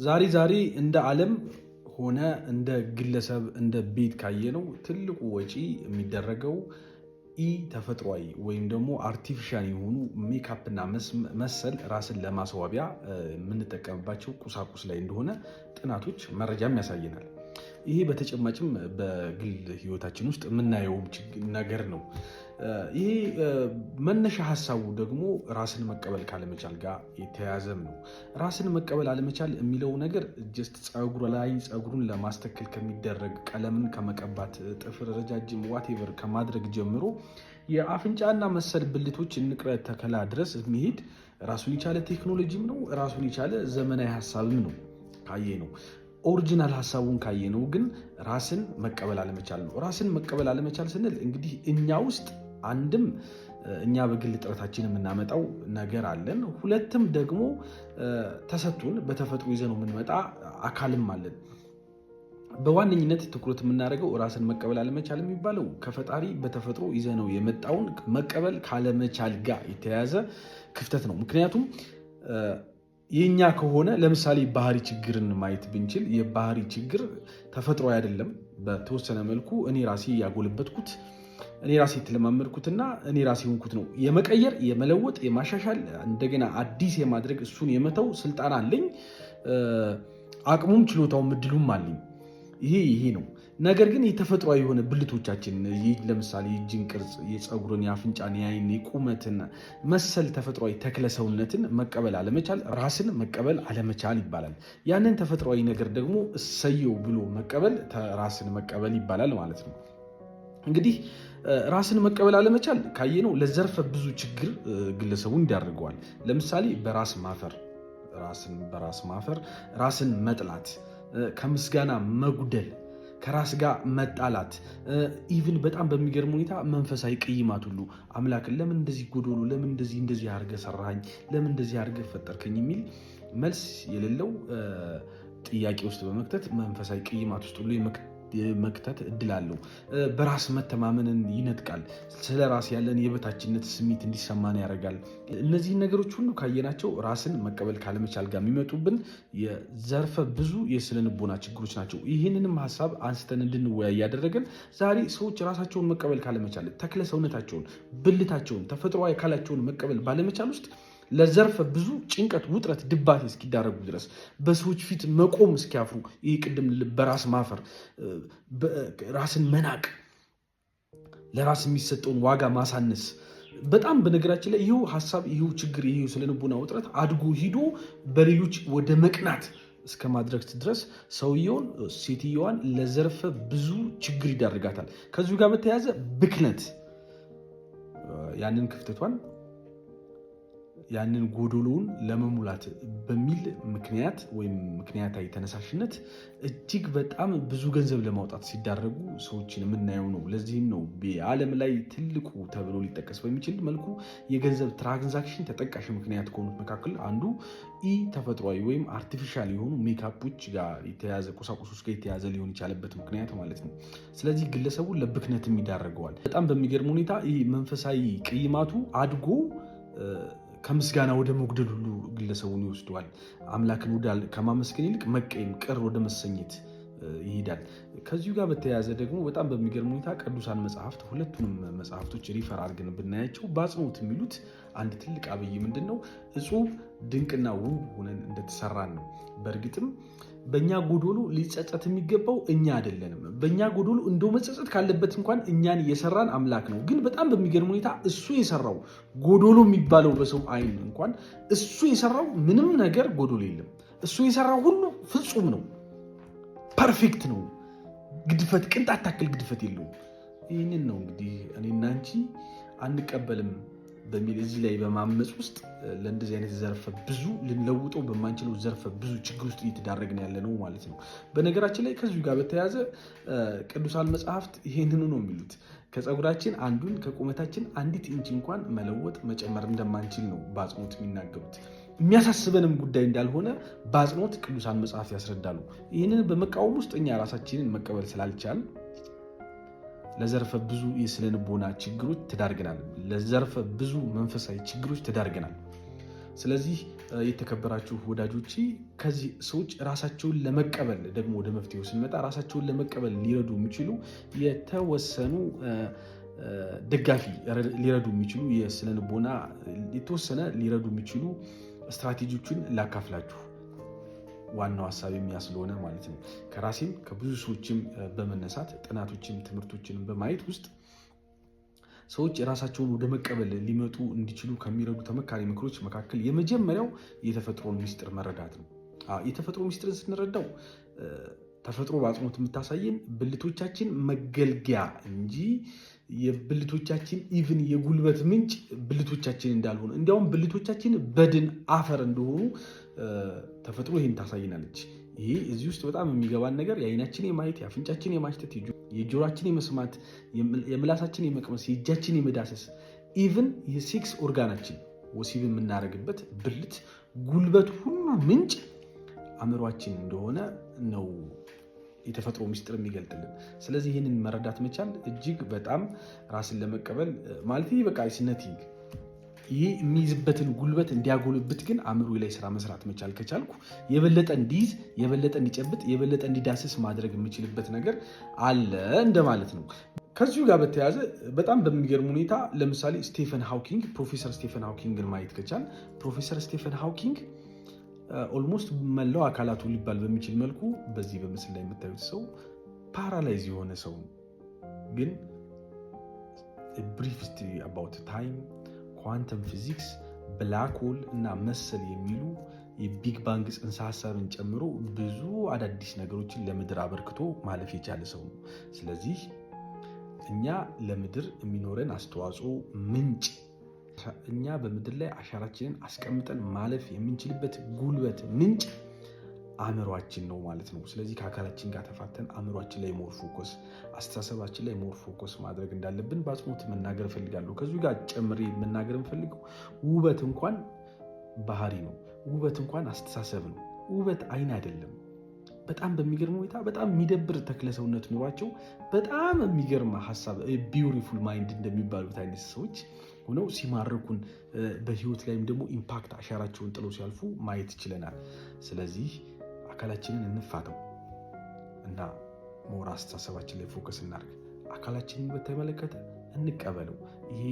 ዛሬ እንደ ዓለም ሆነ እንደ ግለሰብ እንደ ቤት ካየነው ትልቁ ወጪ የሚደረገው ተፈጥሯዊ ወይም ደግሞ አርቲፊሻል የሆኑ ሜካፕና መሰል ራስን ለማስዋቢያ የምንጠቀምባቸው ቁሳቁስ ላይ እንደሆነ ጥናቶች መረጃም ያሳየናል። ይሄ በተጨማጭም በግል ህይወታችን ውስጥ የምናየው ነገር ነው። ይሄ መነሻ ሀሳቡ ደግሞ ራስን መቀበል ካለመቻል ጋር የተያያዘም ነው። ራስን መቀበል አለመቻል የሚለው ነገር ጀስት ፀጉሩን ለማስተከል ከሚደረግ ቀለምን ከመቀባት ጥፍር ረጃጅም ዋቴቨር ከማድረግ ጀምሮ የአፍንጫና መሰል ብልቶች ንቅለ ተከላ ድረስ የሚሄድ ራሱን የቻለ ቴክኖሎጂም ነው። ራሱን የቻለ ዘመናዊ ሀሳብም ነው ካየ ነው። ኦሪጂናል ሀሳቡን ካየነው ግን ራስን መቀበል አለመቻል ነው። ራስን መቀበል አለመቻል ስንል እንግዲህ እኛ ውስጥ አንድም እኛ በግል ጥረታችን የምናመጣው ነገር አለን፣ ሁለትም ደግሞ ተሰጥቶን በተፈጥሮ ይዘነው የምንመጣ አካልም አለን። በዋነኝነት ትኩረት የምናደርገው ራስን መቀበል አለመቻል የሚባለው ከፈጣሪ በተፈጥሮ ይዘነው የመጣውን መቀበል ካለመቻል ጋር የተያያዘ ክፍተት ነው። ምክንያቱም የኛ ከሆነ ለምሳሌ ባህሪ ችግርን ማየት ብንችል የባህሪ ችግር ተፈጥሯዊ አይደለም። በተወሰነ መልኩ እኔ ራሴ ያጎለበትኩት እኔ ራሴ የተለማመድኩትና እኔ ራሴ ሆንኩት ነው። የመቀየር የመለወጥ የማሻሻል እንደገና አዲስ የማድረግ እሱን የመተው ስልጣን አለኝ፣ አቅሙም ችሎታውም እድሉም አለኝ። ይሄ ነው። ነገር ግን የተፈጥሯዊ የሆነ ብልቶቻችን ለምሳሌ የእጅን ቅርጽ፣ የፀጉርን፣ የአፍንጫን፣ የአይን፣ የቁመትን መሰል ተፈጥሯዊ ተክለ ሰውነትን መቀበል አለመቻል ራስን መቀበል አለመቻል ይባላል። ያንን ተፈጥሯዊ ነገር ደግሞ እሰየው ብሎ መቀበል ራስን መቀበል ይባላል ማለት ነው። እንግዲህ ራስን መቀበል አለመቻል ካየነው ለዘርፈ ብዙ ችግር ግለሰቡን ያደርገዋል። ለምሳሌ በራስ ማፈር፣ ራስን መጥላት፣ ከምስጋና መጉደል፣ ከራስ ጋር መጣላት፣ ኢቭን በጣም በሚገርም ሁኔታ መንፈሳዊ ቅይማት ሁሉ አምላክን ለምን እንደዚህ ጎዶሎ፣ ለምን እንደዚህ አድርገህ ሰራኸኝ፣ ለምን እንደዚህ አድርገህ ፈጠርከኝ የሚል መልስ የሌለው ጥያቄ ውስጥ በመክተት መንፈሳዊ ቅይማት ውስጥ ሁሉ የመክተት እድል አለው። በራስ መተማመንን ይነጥቃል። ስለ ራስ ያለን የበታችነት ስሜት እንዲሰማን ያደርጋል። እነዚህ ነገሮች ሁሉ ካየናቸው ራስን መቀበል ካለመቻል ጋር የሚመጡብን የዘርፈ ብዙ የስነልቦና ችግሮች ናቸው። ይህንንም ሀሳብ አንስተን እንድንወያይ ያደረገን ዛሬ ሰዎች ራሳቸውን መቀበል ካለመቻል፣ ተክለ ሰውነታቸውን፣ ብልታቸውን፣ ተፈጥሯዊ አካላቸውን መቀበል ባለመቻል ውስጥ ለዘርፈ ብዙ ጭንቀት፣ ውጥረት፣ ድባቴ እስኪዳረጉ ድረስ በሰዎች ፊት መቆም እስኪያፍሩ፣ ይህ ቅድም በራስ ማፈር፣ ራስን መናቅ፣ ለራስ የሚሰጠውን ዋጋ ማሳነስ በጣም በነገራችን ላይ ይህ ሀሳብ፣ ይህ ችግር፣ ይህ ስለልቦና ውጥረት አድጎ ሂዶ በሌሎች ወደ መቅናት እስከ ማድረግ ድረስ ሰውየውን፣ ሴትየዋን ለዘርፈ ብዙ ችግር ይዳርጋታል። ከዚሁ ጋር በተያያዘ ብክነት ያንን ክፍተቷን ያንን ጎዶሎውን ለመሙላት በሚል ምክንያት ወይም ምክንያታዊ ተነሳሽነት እጅግ በጣም ብዙ ገንዘብ ለማውጣት ሲዳረጉ ሰዎችን የምናየው ነው። ለዚህም ነው በዓለም ላይ ትልቁ ተብሎ ሊጠቀስ በሚችል መልኩ የገንዘብ ትራንዛክሽን ተጠቃሽ ምክንያት ከሆኑት መካከል አንዱ ተፈጥሯዊ ወይም አርቲፊሻል የሆኑ ሜካፖች ጋር የተያዘ ቁሳቁሶች ጋር የተያዘ ሊሆን የቻለበት ምክንያት ማለት ነው። ስለዚህ ግለሰቡን ለብክነትም ይዳረገዋል። በጣም በሚገርም ሁኔታ ይህ መንፈሳዊ ቅይማቱ አድጎ ከምስጋና ወደ መጉደል ሁሉ ግለሰቡን ይወስደዋል። አምላክን ከማመስገን ይልቅ መቀየም፣ ቅር ወደ መሰኘት ይሄዳል። ከዚሁ ጋር በተያያዘ ደግሞ በጣም በሚገርም ሁኔታ ቅዱሳን መጽሐፍት፣ ሁለቱንም መጽሐፍቶች ሪፈር አድርገን ብናያቸው በአጽንኦት የሚሉት አንድ ትልቅ አብይ ምንድን ነው? እጹብ ድንቅና ውብ ሆነን እንደተሰራን ነው። በእርግጥም በእኛ ጎዶሎ ሊጸጸት የሚገባው እኛ አይደለንም። በእኛ ጎዶሎ እንደው መጸጸት ካለበት እንኳን እኛን የሰራን አምላክ ነው። ግን በጣም በሚገርም ሁኔታ እሱ የሰራው ጎዶሎ የሚባለው በሰው አይን እንኳን እሱ የሰራው ምንም ነገር ጎዶሎ የለም። እሱ የሰራው ሁሉ ፍጹም ነው፣ ፐርፌክት ነው። ግድፈት፣ ቅንጣት ታክል ግድፈት የለውም። ይህንን ነው እንግዲህ እኔና አንቺ አንቀበልም በሚል እዚህ ላይ በማመፅ ውስጥ ለእንደዚህ አይነት ዘርፈ ብዙ ልንለውጠው በማንችለው ዘርፈ ብዙ ችግር ውስጥ እየተዳረግን ያለ ነው ማለት ነው። በነገራችን ላይ ከዚሁ ጋር በተያያዘ ቅዱሳን መጽሐፍት ይሄንኑ ነው የሚሉት። ከፀጉራችን አንዱን ከቁመታችን አንዲት ኢንች እንኳን መለወጥ መጨመር እንደማንችል ነው በአጽንኦት የሚናገሩት። የሚያሳስበንም ጉዳይ እንዳልሆነ በአጽንኦት ቅዱሳን መጽሐፍት ያስረዳሉ። ይህንን በመቃወም ውስጥ እኛ ራሳችንን መቀበል ስላልቻል ለዘርፈ ብዙ የስነ ልቦና ችግሮች ተዳርገናል። ለዘርፈ ብዙ መንፈሳዊ ችግሮች ተዳርገናል። ስለዚህ የተከበራችሁ ወዳጆቼ ከዚህ ሰዎች ራሳቸውን ለመቀበል ደግሞ ወደ መፍትሄው ስንመጣ ራሳቸውን ለመቀበል ሊረዱ የሚችሉ የተወሰኑ ደጋፊ ሊረዱ የሚችሉ የስነልቦና የተወሰነ ሊረዱ የሚችሉ ስትራቴጂዎችን ላካፍላችሁ። ዋናው ሀሳብ የሚያስለሆነ ማለት ነው። ከራሴም ከብዙ ሰዎችም በመነሳት ጥናቶችን ትምህርቶችን በማየት ውስጥ ሰዎች የራሳቸውን ወደ መቀበል ሊመጡ እንዲችሉ ከሚረዱ ተመካሪ ምክሮች መካከል የመጀመሪያው የተፈጥሮን ሚስጥር መረዳት ነው። የተፈጥሮ ሚስጥርን ስንረዳው ተፈጥሮ በአጽንኦት የምታሳየን ብልቶቻችን መገልገያ እንጂ የብልቶቻችን ኢቭን የጉልበት ምንጭ ብልቶቻችን እንዳልሆነ እንዲያውም ብልቶቻችን በድን አፈር እንደሆኑ ተፈጥሮ ይህን ታሳይናለች። ይሄ እዚህ ውስጥ በጣም የሚገባን ነገር የአይናችን የማየት የአፍንጫችን የማሽተት የጆሮአችን የመስማት የምላሳችን የመቅመስ የእጃችን የመዳሰስ ኢቭን የሴክስ ኦርጋናችን ወሲብ የምናደርግበት ብልት ጉልበት ሁሉ ምንጭ አእምሯችን እንደሆነ ነው የተፈጥሮ ሚስጥር የሚገልጥልን። ስለዚህ ይህንን መረዳት መቻል እጅግ በጣም ራስን ለመቀበል ማለት በቃ ስነቲንግ ይሄ የሚይዝበትን ጉልበት እንዲያጎልብት ግን አእምሮ ላይ ስራ መስራት መቻል ከቻልኩ የበለጠ እንዲይዝ የበለጠ እንዲጨብጥ የበለጠ እንዲዳስስ ማድረግ የምችልበት ነገር አለ እንደማለት ነው። ከዚሁ ጋር በተያያዘ በጣም በሚገርም ሁኔታ ለምሳሌ ፕሮፌሰር ስቴፈን ሃውኪንግን ማየት ከቻል ፕሮፌሰር ስቴፈን ሃውኪንግ ኦልሞስት መላው አካላቱ ሊባል በሚችል መልኩ በዚህ በምስል ላይ የምታዩት ሰው ፓራላይዝ የሆነ ሰው ግን ብሪፍ ሂስትሪ አባውት ታይም ኳንተም ፊዚክስ ብላክ ሆል እና መሰል የሚሉ የቢግ ባንግ ጽንሰ ሀሳብን ጨምሮ ብዙ አዳዲስ ነገሮችን ለምድር አበርክቶ ማለፍ የቻለ ሰው ነው። ስለዚህ እኛ ለምድር የሚኖረን አስተዋጽኦ ምንጭ እኛ በምድር ላይ አሻራችንን አስቀምጠን ማለፍ የምንችልበት ጉልበት ምንጭ አእምሯችን ነው ማለት ነው። ስለዚህ ከአካላችን ጋር ተፋተን አእምሯችን ላይ ሞር ፎከስ አስተሳሰባችን ላይ ሞር ፎከስ ማድረግ እንዳለብን በአጽንኦት መናገር እፈልጋለሁ። ከዚሁ ጋር ጨምሬ መናገር የምፈልገው ውበት እንኳን ባህሪ ነው። ውበት እንኳን አስተሳሰብ ነው። ውበት አይን አይደለም። በጣም በሚገርም ሁኔታ በጣም የሚደብር ተክለ ሰውነት ኑሯቸው በጣም የሚገርም ሀሳብ ቢዩቲፉል ማይንድ እንደሚባሉት አይነት ሰዎች ሆነው ሲማርኩን በህይወት ላይም ደግሞ ኢምፓክት አሻራቸውን ጥለው ሲያልፉ ማየት ይችለናል። ስለዚህ አካላችንን እንፋተው እና ሞር አስተሳሰባችን ላይ ፎከስ እናድርግ። አካላችንን በተመለከተ እንቀበለው። ይሄ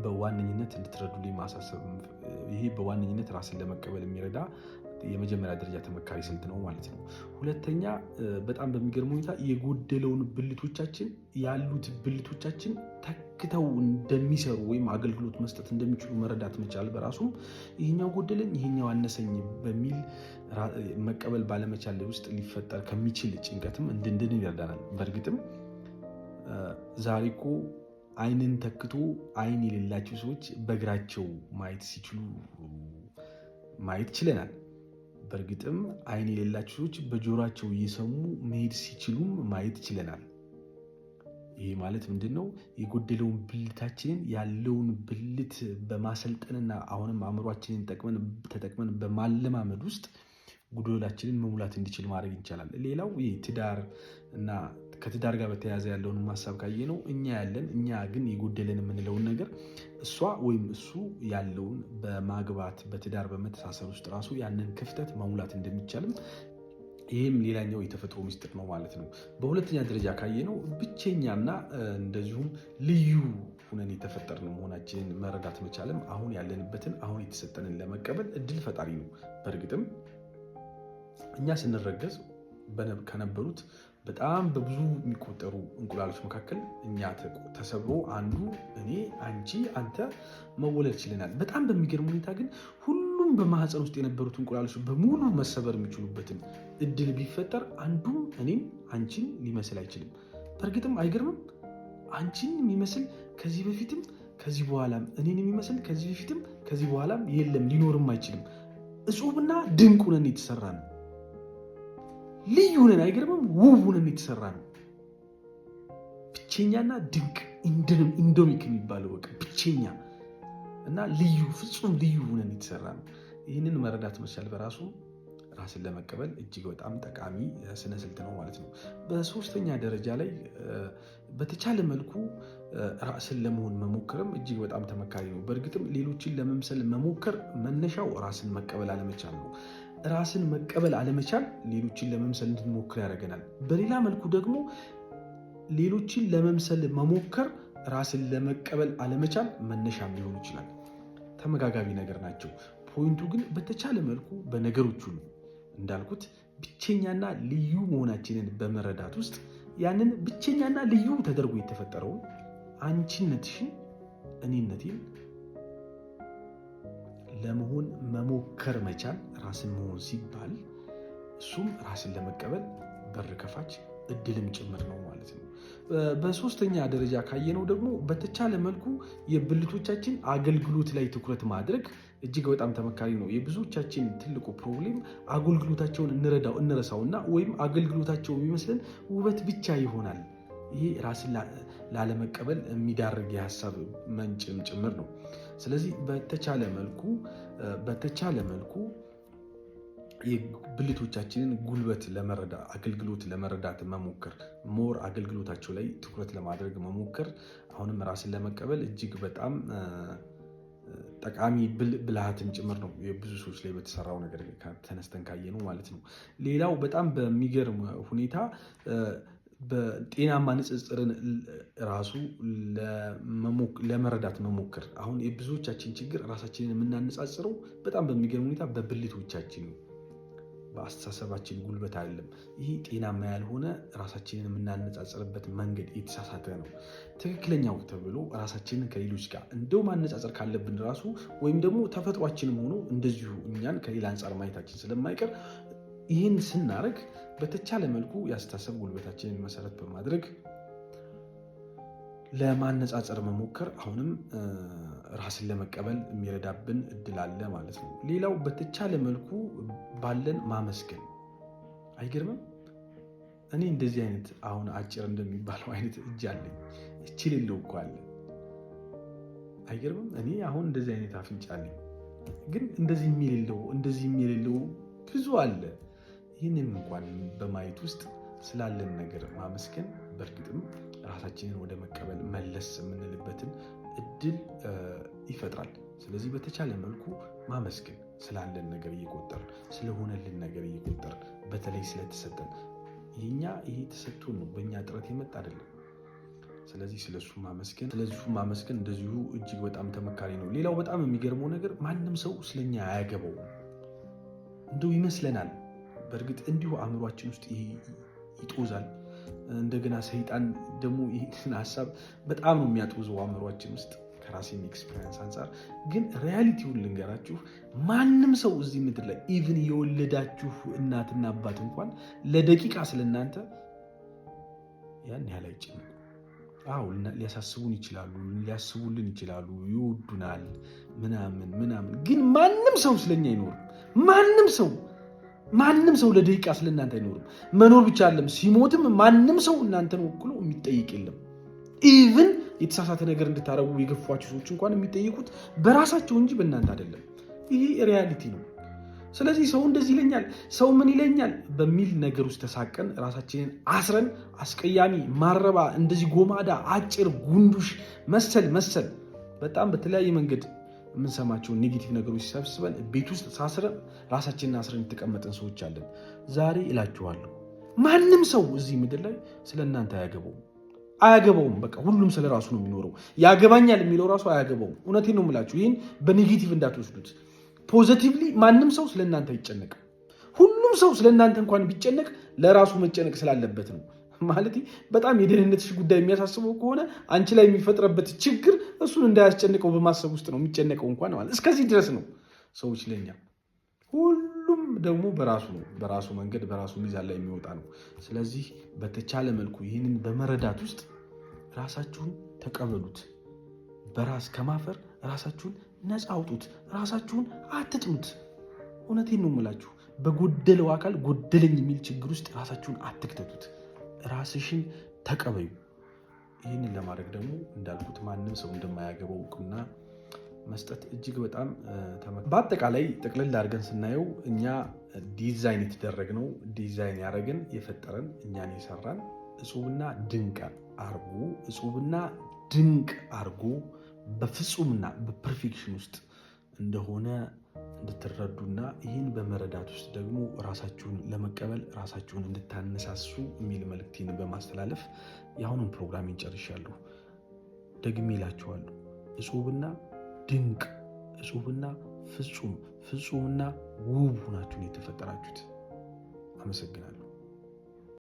በዋነኝነት እንድትረዱልኝ ማሳሰብ። ይሄ በዋነኝነት ራስን ለመቀበል የሚረዳ የመጀመሪያ ደረጃ ተመካሪ ስልት ነው ማለት ነው። ሁለተኛ በጣም በሚገርም ሁኔታ የጎደለውን ብልቶቻችን ያሉት ብልቶቻችን ተክተው እንደሚሰሩ ወይም አገልግሎት መስጠት እንደሚችሉ መረዳት መቻል በራሱም ይሄኛው ጎደለኝ ይሄኛው አነሰኝ በሚል መቀበል ባለመቻል ውስጥ ሊፈጠር ከሚችል ጭንቀትም እንድንድን ይረዳናል። በእርግጥም ዛሬ እኮ አይንን ተክቶ አይን የሌላቸው ሰዎች በእግራቸው ማየት ሲችሉ ማየት ችለናል። በእርግጥም አይን የሌላቸው ሰዎች በጆሯቸው እየሰሙ መሄድ ሲችሉም ማየት ችለናል። ይሄ ማለት ምንድን ነው? የጎደለውን ብልታችንን ያለውን ብልት በማሰልጠንና አሁንም አእምሯችንን ተጠቅመን በማለማመድ ውስጥ ጉዶላችንን መሙላት እንዲችል ማድረግ ይቻላል። ሌላው ትዳር እና ከትዳር ጋር በተያያዘ ያለውን ሀሳብ ካየ ነው እኛ ግን የጎደለን የምንለውን ነገር እሷ ወይም እሱ ያለውን በማግባት በትዳር በመተሳሰር ውስጥ ራሱ ያንን ክፍተት መሙላት እንደሚቻልም ይህም ሌላኛው የተፈጥሮ ሚስጥር ነው ማለት ነው። በሁለተኛ ደረጃ ካየ ነው ብቸኛና እንደዚሁም ልዩ ሁነን የተፈጠርን መሆናችንን መረዳት መቻልም አሁን ያለንበትን አሁን የተሰጠንን ለመቀበል እድል ፈጣሪ ነው። በእርግጥም እኛ ስንረገዝ ከነበሩት በጣም በብዙ የሚቆጠሩ እንቁላሎች መካከል እኛ ተሰብሮ አንዱ እኔ፣ አንቺ፣ አንተ መወለድ ችለናል። በጣም በሚገርም ሁኔታ ግን ሁሉም በማህፀን ውስጥ የነበሩት እንቁላሎች በሙሉ መሰበር የሚችሉበትን እድል ቢፈጠር አንዱም እኔም አንቺን ሊመስል አይችልም። በእርግጥም አይገርምም? አንቺን የሚመስል ከዚህ በፊትም ከዚህ በኋላም እኔን የሚመስል ከዚህ በፊትም ከዚህ በኋላም የለም፣ ሊኖርም አይችልም። እጹብና ድንቅ ሆነን የተሰራ ነው። ልዩ ሆነን አይገርምም? ውብ ሆነን የተሰራ ነው። ብቸኛና ድንቅ ኢንዶሚክ የሚባለው በቃ ብቸኛ እና ልዩ ፍጹም ልዩ ሆነን የተሰራ ነው። ይህንን መረዳት መቻል በራሱ ራስን ለመቀበል እጅግ በጣም ጠቃሚ ስነ ስልት ነው ማለት ነው። በሶስተኛ ደረጃ ላይ በተቻለ መልኩ ራስን ለመሆን መሞከርም እጅግ በጣም ተመካሪ ነው። በእርግጥም ሌሎችን ለመምሰል መሞከር መነሻው ራስን መቀበል አለመቻል ነው። ራስን መቀበል አለመቻል ሌሎችን ለመምሰል እንድንሞክር ያደርገናል። በሌላ መልኩ ደግሞ ሌሎችን ለመምሰል መሞከር ራስን ለመቀበል አለመቻል መነሻም ሊሆን ይችላል። ተመጋጋቢ ነገር ናቸው። ፖይንቱ ግን በተቻለ መልኩ በነገሮች ሁሉ እንዳልኩት ብቸኛና ልዩ መሆናችንን በመረዳት ውስጥ ያንን ብቸኛና ልዩ ተደርጎ የተፈጠረውን አንቺነትሽን፣ እኔነቴን ለመሆን መሞከር መቻል ራስን መሆን ሲባል እሱም ራስን ለመቀበል በር ከፋች እድልም ጭምር ነው ማለት ነው። በሶስተኛ ደረጃ ካየነው ደግሞ በተቻለ መልኩ የብልቶቻችን አገልግሎት ላይ ትኩረት ማድረግ እጅግ በጣም ተመካሪ ነው። የብዙዎቻችን ትልቁ ፕሮብሌም አገልግሎታቸውን እንረሳውና ወይም አገልግሎታቸው የሚመስለን ውበት ብቻ ይሆናል። ይሄ ራስን ላለመቀበል የሚዳርግ የሀሳብ መንጭም ጭምር ነው። ስለዚህ በተቻለ መልኩ የብልቶቻችንን ጉልበት አገልግሎት ለመረዳት መሞከር፣ ሞር አገልግሎታቸው ላይ ትኩረት ለማድረግ መሞከር አሁንም ራስን ለመቀበል እጅግ በጣም ጠቃሚ ብልሃትም ጭምር ነው። የብዙ ሰዎች ላይ በተሰራው ነገር ተነስተን ካየ ነው ማለት ነው። ሌላው በጣም በሚገርም ሁኔታ በጤናማ ንጽጽርን ራሱ ለመረዳት መሞከር። አሁን የብዙዎቻችን ችግር ራሳችንን የምናነጻጽረው በጣም በሚገርም ሁኔታ በብልቶቻችን ነው፣ በአስተሳሰባችን ጉልበት አይደለም። ይህ ጤናማ ያልሆነ ራሳችንን የምናነጻጽርበት መንገድ የተሳሳተ ነው። ትክክለኛው ተብሎ ራሳችንን ከሌሎች ጋር እንደው ማነጻጸር ካለብን ራሱ ወይም ደግሞ ተፈጥሯችንም ሆኖ እንደዚሁ እኛን ከሌላ አንጻር ማየታችን ስለማይቀር ይህን ስናደርግ በተቻለ መልኩ የአስተሳሰብ ጉልበታችንን መሰረት በማድረግ ለማነጻጸር መሞከር አሁንም ራስን ለመቀበል የሚረዳብን እድል አለ ማለት ነው። ሌላው በተቻለ መልኩ ባለን ማመስገን። አይገርምም? እኔ እንደዚህ አይነት አሁን አጭር እንደሚባለው አይነት እጅ አለኝ፣ እቺ ሌለው እኮ አለ። አይገርምም? እኔ አሁን እንደዚህ አይነት አፍንጫ አለኝ፣ ግን እንደዚህ የሚሌለው ብዙ አለ። ይህንን እንኳን በማየት ውስጥ ስላለን ነገር ማመስገን በእርግጥም ራሳችንን ወደ መቀበል መለስ የምንልበትን እድል ይፈጥራል። ስለዚህ በተቻለ መልኩ ማመስገን፣ ስላለን ነገር እየቆጠርን ስለሆነልን ነገር እየቆጠርን በተለይ ስለተሰጠን ይሄ ተሰጥቶን ነው፣ በእኛ ጥረት የመጣ አይደለም። ስለዚህ ስለሱ ማመስገን እንደዚሁ እጅግ በጣም ተመካሪ ነው። ሌላው በጣም የሚገርመው ነገር ማንም ሰው ስለኛ አያገባውም። እንደው ይመስለናል። በእርግጥ እንዲሁ አእምሯችን ውስጥ ይጦዛል። እንደገና ሰይጣን ደግሞ ይህን ሀሳብ በጣም ነው የሚያጦዘው አእምሯችን ውስጥ። ከራሴም ኤክስፔሪንስ አንጻር ግን ሪያሊቲውን ልንገራችሁ፣ ማንም ሰው እዚህ ምድር ላይ ኢቭን የወለዳችሁ እናትና አባት እንኳን ለደቂቃ ስለእናንተ ያን ያህል አይጨነቁም። አዎ ሊያሳስቡን ይችላሉ፣ ሊያስቡልን ይችላሉ፣ ይወዱናል ምናምን። ግን ማንም ሰው ስለኛ አይኖርም። ማንም ሰው ለደቂቃ ስለእናንተ አይኖርም። መኖር ብቻ አይደለም፣ ሲሞትም ማንም ሰው እናንተን ወክሎ የሚጠይቅ የለም። ኢቭን የተሳሳተ ነገር እንድታረጉ የገፏችሁ ሰዎች እንኳን የሚጠይቁት በራሳቸው እንጂ በእናንተ አይደለም። ይሄ ሪያሊቲ ነው። ስለዚህ ሰው እንደዚህ ይለኛል፣ ሰው ምን ይለኛል በሚል ነገር ውስጥ ተሳቀን ራሳችንን አስረን አስቀያሚ፣ ማረባ፣ እንደዚህ ጎማዳ፣ አጭር፣ ጉንዱሽ መሰል በጣም በተለያየ መንገድ የምንሰማቸውን ኔጌቲቭ ነገሮች ሰብስበን ቤት ውስጥ ሳስረን ራሳችንን አስረን የተቀመጠን ሰዎች አለን። ዛሬ እላችኋለሁ ማንም ሰው እዚህ ምድር ላይ ስለ እናንተ አያገባውም። በቃ ሁሉም ስለ ራሱ ነው የሚኖረው። ያገባኛል የሚለው ራሱ አያገባውም። እውነቴን ነው የምላችሁ። ይህን በኔጌቲቭ እንዳትወስዱት። ፖዘቲቭሊ ማንም ሰው ስለ እናንተ አይጨነቅም። ሁሉም ሰው ስለ እናንተ እንኳን ቢጨነቅ ለራሱ መጨነቅ ስላለበት ነው። ማለት በጣም የደህንነትሽ ጉዳይ የሚያሳስበው ከሆነ አንቺ ላይ የሚፈጥረበት ችግር እሱን እንዳያስጨንቀው በማሰብ ውስጥ ነው የሚጨነቀው እንኳን ማለት እስከዚህ ድረስ ነው ሰዎች ለኛ። ሁሉም ደግሞ በራሱ መንገድ በራሱ ሚዛን ላይ የሚወጣ ነው። ስለዚህ በተቻለ መልኩ ይህንን በመረዳት ውስጥ ራሳችሁን ተቀበሉት። በራስ ከማፈር ራሳችሁን ነፃ አውጡት። ራሳችሁን አትጥሉት። እውነቴን ነው የምላችሁ። በጎደለው አካል ጎደለኝ የሚል ችግር ውስጥ ራሳችሁን አትክተቱት። ራስሽን ተቀበዩ። ይህንን ለማድረግ ደግሞ እንዳልኩት ማንም ሰው እንደማያገባው እውቅና መስጠት እጅግ በጣም በአጠቃላይ ጥቅልል አድርገን ስናየው እኛ ዲዛይን የተደረግነው ዲዛይን ያደረግን የፈጠረን እኛን የሰራን እጹብና ድንቅ አርጎ በፍጹምና በፐርፌክሽን ውስጥ እንደሆነ እንድትረዱና ይህን በመረዳት ውስጥ ደግሞ ራሳችሁን ለመቀበል ራሳችሁን እንድታነሳሱ የሚል መልእክቴን በማስተላለፍ የአሁኑን ፕሮግራም ጨርሻለሁ። ደግሜ እላችኋለሁ፣ እጹብና ድንቅ፣ እጹብና ፍጹምና ውብ ሆናችሁ የተፈጠራችሁት። አመሰግናለሁ።